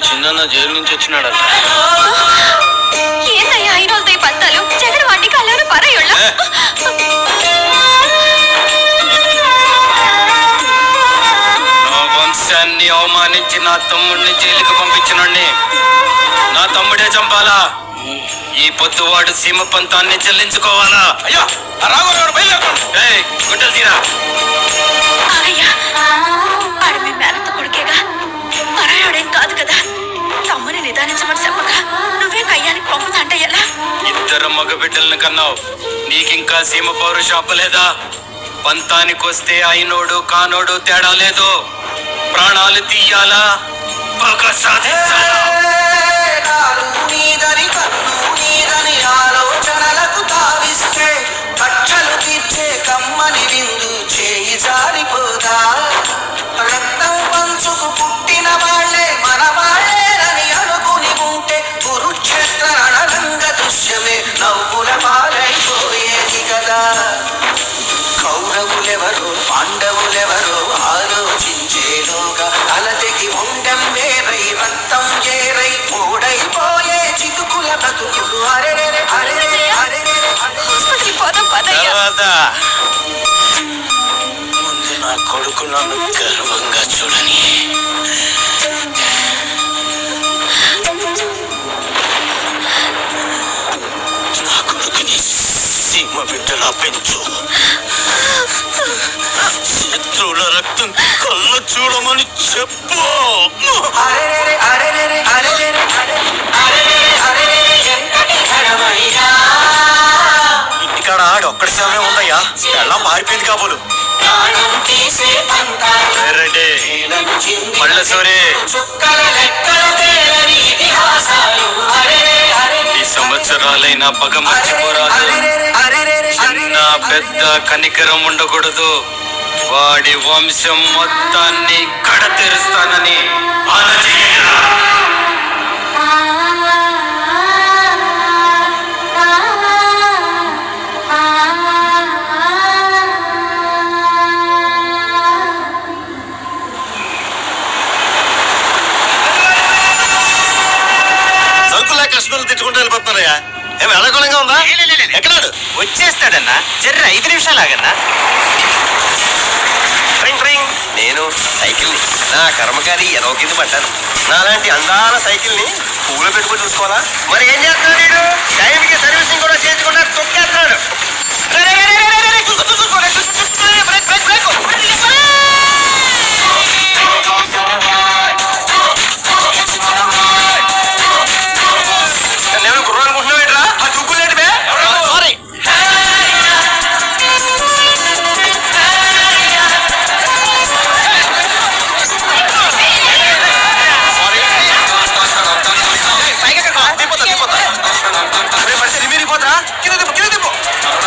చిన్న జైలు నుంచి వచ్చినాడట. ఏందయ్యా అయినోళ్ళతో ఈ పంతాలు? జగన్ వాటి కలరు పరయుళ్ళ నా వంశాన్ని అవమానించి నా తమ్ముడిని జైలుకి పంపించినోడిని నా తమ్ముడే చంపాలా? ఈ పొద్దువాడు సీమ పంతాన్ని చెల్లించుకోవాలా? అయ్యా గుడ్డలు తీరా. ఆడు మీ మేనత్త కొడుకేగా, పరాయుడేం కాదు కదా. తమ్ముని నిదానించమని చెప్పక నువ్వే కయ్యానికి పంపుతాంటే ఎలా? ఇద్దరు మగ బిడ్డలను కన్నావు, నీకింకా సీమ పౌరుషం అప్పలేదా? పంతానికొస్తే అయినోడు కానోడు తేడా లేదు. ప్రాణాలు తీయాలా, పగ సాధించాలా? ఆలోచనలకు తావిస్తే కక్షలు తీర్చే కమ్మని విందు చేయి జారిపోదా? రక్తం పంచుకు పుట్టిన వాళ్లే మన వాళ్ళేనని అనుకుని ఉంటే కురుక్షేత్ర రణరంగ దృశ్యమే నవ్వుల పాలైపోయేది కదా. కౌరవులెవరో పాండవులెవరో ఆలోచించేలోగా అలతెగి ఉండెం వేరై రక్తం చేరై మూడైపోయే చితుకుల బతుకులు. అరెరెరె అరెరెరె అరెరెరె తర్వాత ముందు నా కొడుకు నన్ను గర్వంగా చూడని. నా కొడుకుని సీమ బిడ్డలా పెంచు. శత్రువుల రక్తం కళ్ళ చూడమని చెప్పు. అరెరెరె అరెరెరె అరెరెరె అరెరెరె అరెరెరె ఎంతటి ఘనమైనా ఇంటికాడ ఆడు ఒక్కడి సమయం ఉందయ్యా, ఎలా మారిపోయింది కాబోలు. పళ్ళసూరి ఈ సంవత్సరాలైనా పగ మర్చిపోరాదు. చిన్న పెద్ద కనికరం ఉండకూడదు. వాడి వంశం మొత్తాన్ని కడ తెరుస్తానని ఆలోచించరా. కృష్ణులు తెచ్చుకుంటూ వెళ్ళిపోతున్నారయ్యా. ఏమి ఎలాగోళంగా ఉందా? ఎక్కడాడు వచ్చేస్తాడన్నా, జర్ర 5 నిమిషాలు ఆగన్నా. నేను సైకిల్ని నా కర్మకారి ఎదవ కింద పడ్డాను. నాలాంటి అందాల సైకిల్ని పూలు పెట్టుకుని చూసుకోవాలా? మరి ఏం చేస్తున్నాడు వీడు? టైంకి సర్వీసింగ్ కూడా చేయించకుండా తొక్కేస్తున్నాడు. నేను గుర్రం అనుకుంటున్నావు ఏంట్రా? ఆ దుగ్గులేంటివే? సారీ.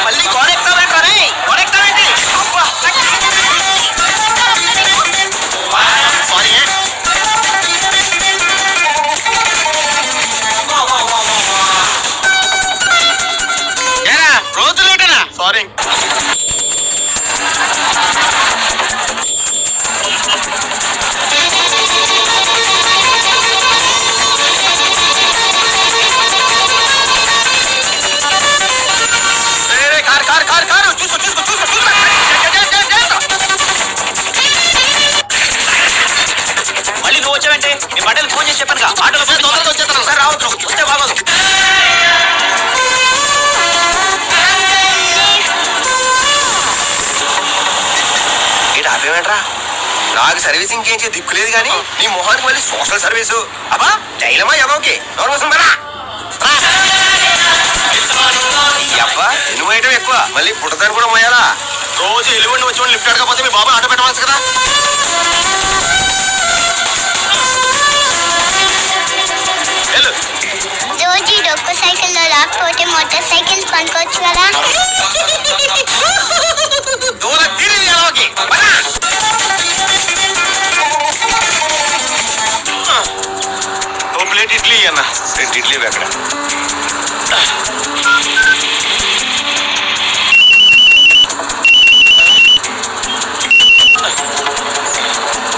మళ్ళీ గోడెక్తావేంట్రా? గోడెక్తావేంటి? సారీ. ఏనా రోజులేటనా? సారీ. కారు చూసుకో. మళ్ళీ నువ్వు వచ్చావంటే మీ బట్టలు ఫోన్ చేసి చెప్పాను. ఆటోలో తొందరగా వచ్చేస్తాను సార్. రావద్దు, వస్తే బాగోదు. ఏంటి ఆపేమేంట్రా? నాకు సర్వీసింగ్ చేయించే దిక్కు లేదు కానీ నీ మొహానికి మళ్ళీ సోషల్ సర్వీసు. అబ్బా డైలమా ఎవరికి నోర్మోసం బరా. అబ్బా ఎన్ని మోయటం ఎక్కువ, మళ్ళీ పుట్టదాన్ని కూడా మోయాలా? రోజు ఎలుగుండి వచ్చి లిఫ్ట్ అడగకపోతే మీ బాబా ఆటో పెట్టవచ్చు కదా. రోజు ఒక్క సైకిల్లో రాకపోతే మోటార్ సైకిల్ కొనుక్కోవచ్చు కదా. ప్లేట్ ఇడ్లీ అన్న. 2 ఇడ్లీ అక్కడ.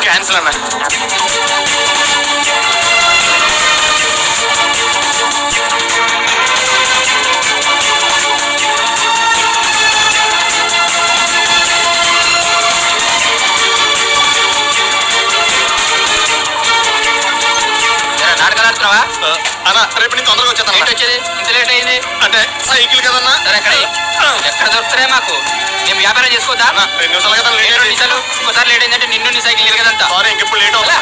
క్యాన్సిల్ అన్న. అన్నా రేపు నేను తొందరగా వచ్చేస్తాను. ఏంటి వచ్చేది ఇంత లేట్ అయింది అంటే సైకిల్ కదన్నా. సరే ఎక్కడ దొరుకుతారే మాకు మేము వ్యాపారం చేసుకోవద్దా? 2 నిమిషాలు కదా లేట్ 2 నిమిషాలు ఇంకోసారి లేట్ అయిందంటే నిన్ను నీ సైకిల్ తిరగదంతా. సారీ ఇంకెప్పుడు లేట్ అవుతా.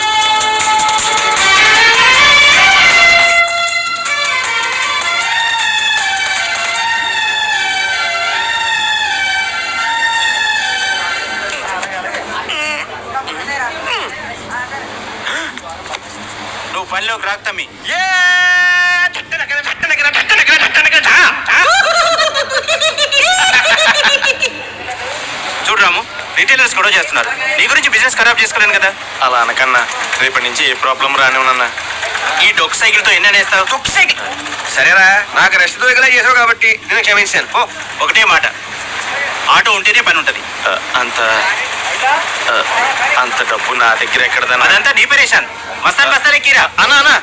నువ్వు పనిలోకి రాక్తమ్మి. చూడు రాము, రిటైలర్స్ గొడవ చేస్తున్నారు. నీ గురించి బిజినెస్ ఖరాబ్ చేసుకోలేను కదా. అలా అనకన్నా, రేపటి నుంచి ఏ ప్రాబ్లం రానివ్వనన్నా. ఈ డొక్ సైకిల్ తో ఎన్ని అనేస్తావు? డొక్ సైకిల్ సరేరా, నాకు రెస్ట్ దొరికేలా చేసావు కాబట్టి నేను క్షమించాను. ఓ ఒకటే మాట, ఆటో ఉంటేనే పని ఉంటది. అంత డబ్బు నా దగ్గర ఎక్కడదన్నా. అదంతా నీ పరేషాన్. మస్తాన్ బస్తాలే కీరా. అన్నా